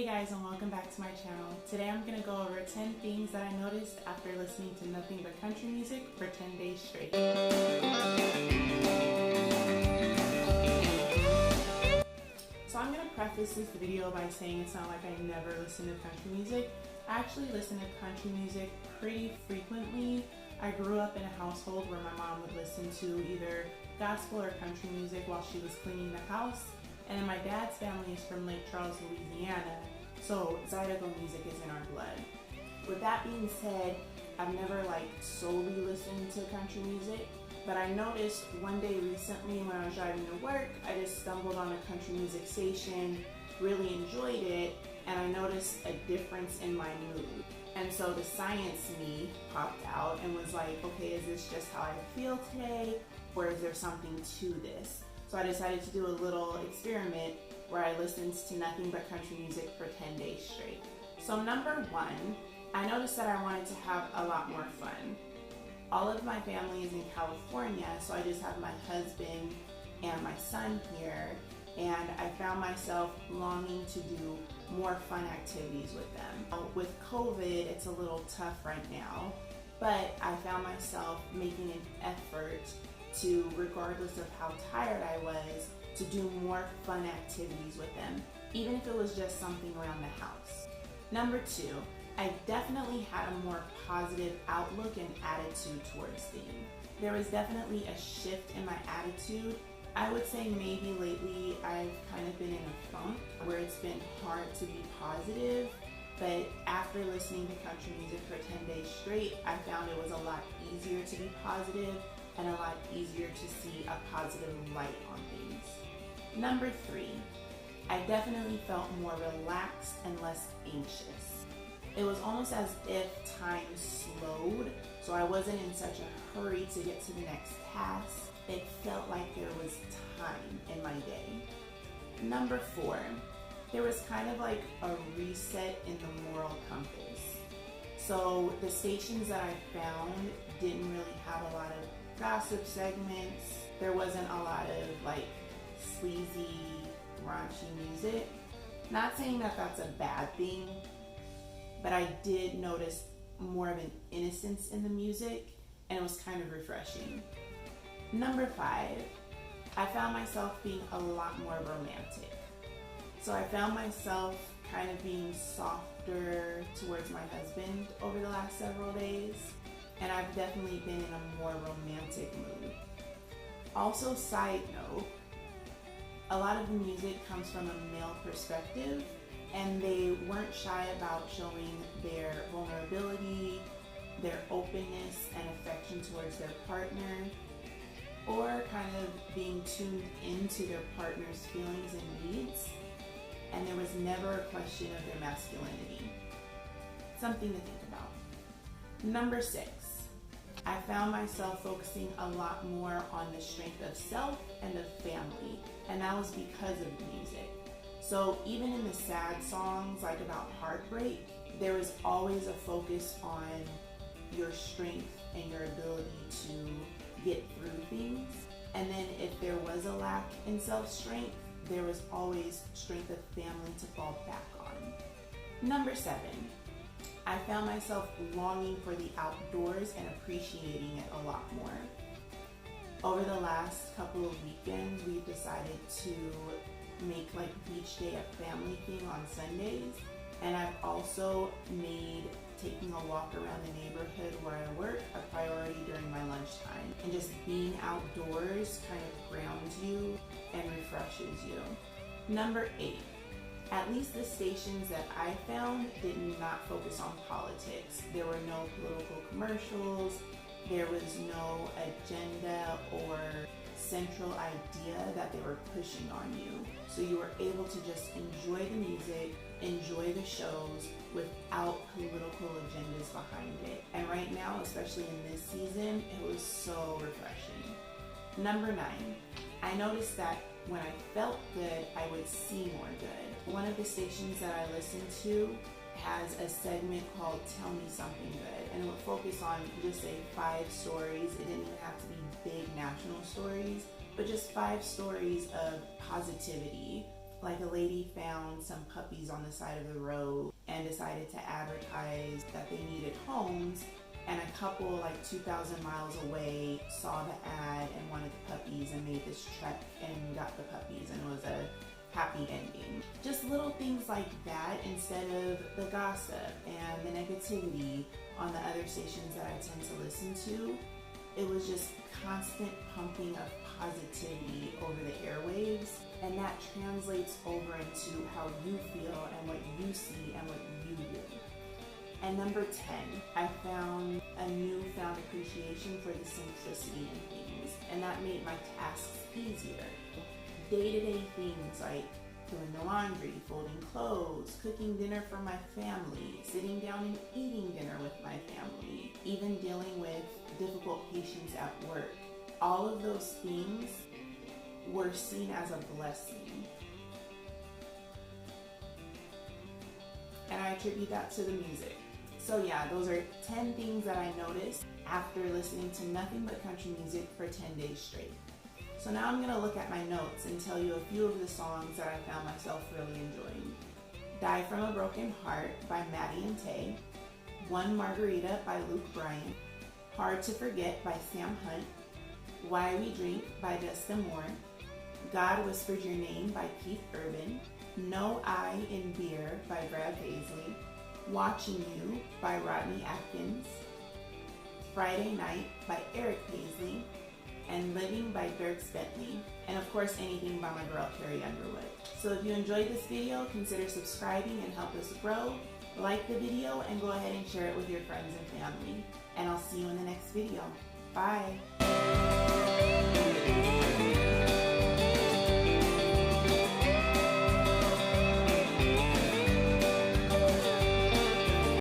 Hey guys, and welcome back to my channel. Today I'm going to go over 10 things that I noticed after listening to nothing but country music for 10 days straight. So I'm going to preface this video by saying it's not like I never listen to country music. I actually listen to country music pretty frequently. I grew up in a household where my mom would listen to either gospel or country music while she was cleaning the house. And then my dad's family is from Lake Charles, Louisiana, so Zydeco music is in our blood. With that being said, I've never solely listened to country music, but I noticed one day recently when I was driving to work, I just stumbled on a country music station, really enjoyed it, and I noticed a difference in my mood. And so the science me popped out and was like, okay, is this just how I feel today, or is there something to this? So I decided to do a little experiment where I listened to nothing but country music for 10 days straight. So number one, I noticed that I wanted to have a lot more fun. All of my family is in California, so I just have my husband and my son here, and I found myself longing to do more fun activities with them. With COVID, it's a little tough right now, but I found myself making an effort to, regardless of how tired I was, to do more fun activities with them, even if it was just something around the house. Number two, I definitely had a more positive outlook and attitude towards things. There was definitely a shift in my attitude. I would say maybe lately I've kind of been in a funk where it's been hard to be positive, but after listening to country music for 10 days straight, I found it was a lot easier to be positive and a lot easier to see a positive light on things. Number three, I definitely felt more relaxed and less anxious. It was almost as if time slowed, so I wasn't in such a hurry to get to the next task. It felt like there was time in my day. Number four, there was kind of like a reset in the moral compass. So the stations that I found didn't really have a lot of gossip segments. There wasn't a lot of sleazy, raunchy music. Not saying that that's a bad thing, but I did notice more of an innocence in the music, and it was kind of refreshing. Number five, I found myself being a lot more romantic. So I found myself kind of being softer towards my husband over the last several days, and I've definitely been in a more romantic mood. Also, side note, a lot of the music comes from a male perspective, and they weren't shy about showing their vulnerability, their openness and affection towards their partner, or kind of being tuned into their partner's feelings and needs, and there was never a question of their masculinity. Something to think about. Number six, I found myself focusing a lot more on the strength of self and of family, and that was because of the music. So even in the sad songs about heartbreak, there was always a focus on your strength and your ability to get through things. And then if there was a lack in self-strength, there was always strength of family to fall back on. Number seven, I found myself longing for the outdoors and appreciating it a lot more. Over the last couple of weekends, we've decided to make beach day a family thing on Sundays, and I've also made taking a walk around the neighborhood where I work a priority during my lunchtime. And just being outdoors kind of grounds you and refreshes you. Number eight, at least the stations that I found did not focus on politics. There were no political commercials, there was no agenda or central idea that they were pushing on you. So you were able to just enjoy the music, enjoy the shows without political agendas behind it. And right now, especially in this season, it was so refreshing. Number nine, I noticed that when I felt good, I would see more good. One of the stations that I listen to has a segment called Tell Me Something Good, and it would focus on just say 5 stories. It didn't even have to be big national stories, but just 5 stories of positivity Like a lady found some puppies on the side of the road and decided to advertise that they needed homes, and a couple like 2,000 miles away saw the ad and wanted the puppies and made this trek and got the puppies, and it was a happy ending. Just little things like that instead of the gossip and the negativity on the other stations that I tend to listen to. It was just constant pumping of positivity over the airwaves, and that translates over into how you feel and what you see and what you do. And number 10, I found a newfound appreciation for the simplicity in things, and that made my tasks easier. Day-to-day things like doing the laundry, folding clothes, cooking dinner for my family, sitting down and eating dinner with my family, even dealing with difficult patients at work. All of those things were seen as a blessing. And I attribute that to the music. So yeah, those are 10 things that I noticed after listening to nothing but country music for 10 days straight. So now I'm going to look at my notes and tell you a few of the songs that I found myself really enjoying. Die From a Broken Heart by Maddie and Tay, One Margarita by Luke Bryan, Hard to Forget by Sam Hunt, Why We Drink by Dustin Moore, God Whispered Your Name by Keith Urban, No I in Beer by Brad Paisley, Watching You by Rodney Atkins, Friday Night by Eric Paisley, and Living by Dierks Bentley, and of course anything by my girl Carrie Underwood. So if you enjoyed this video, consider subscribing and help us grow. Like the video and go ahead and share it with your friends and family. And I'll see you in the next video. Bye!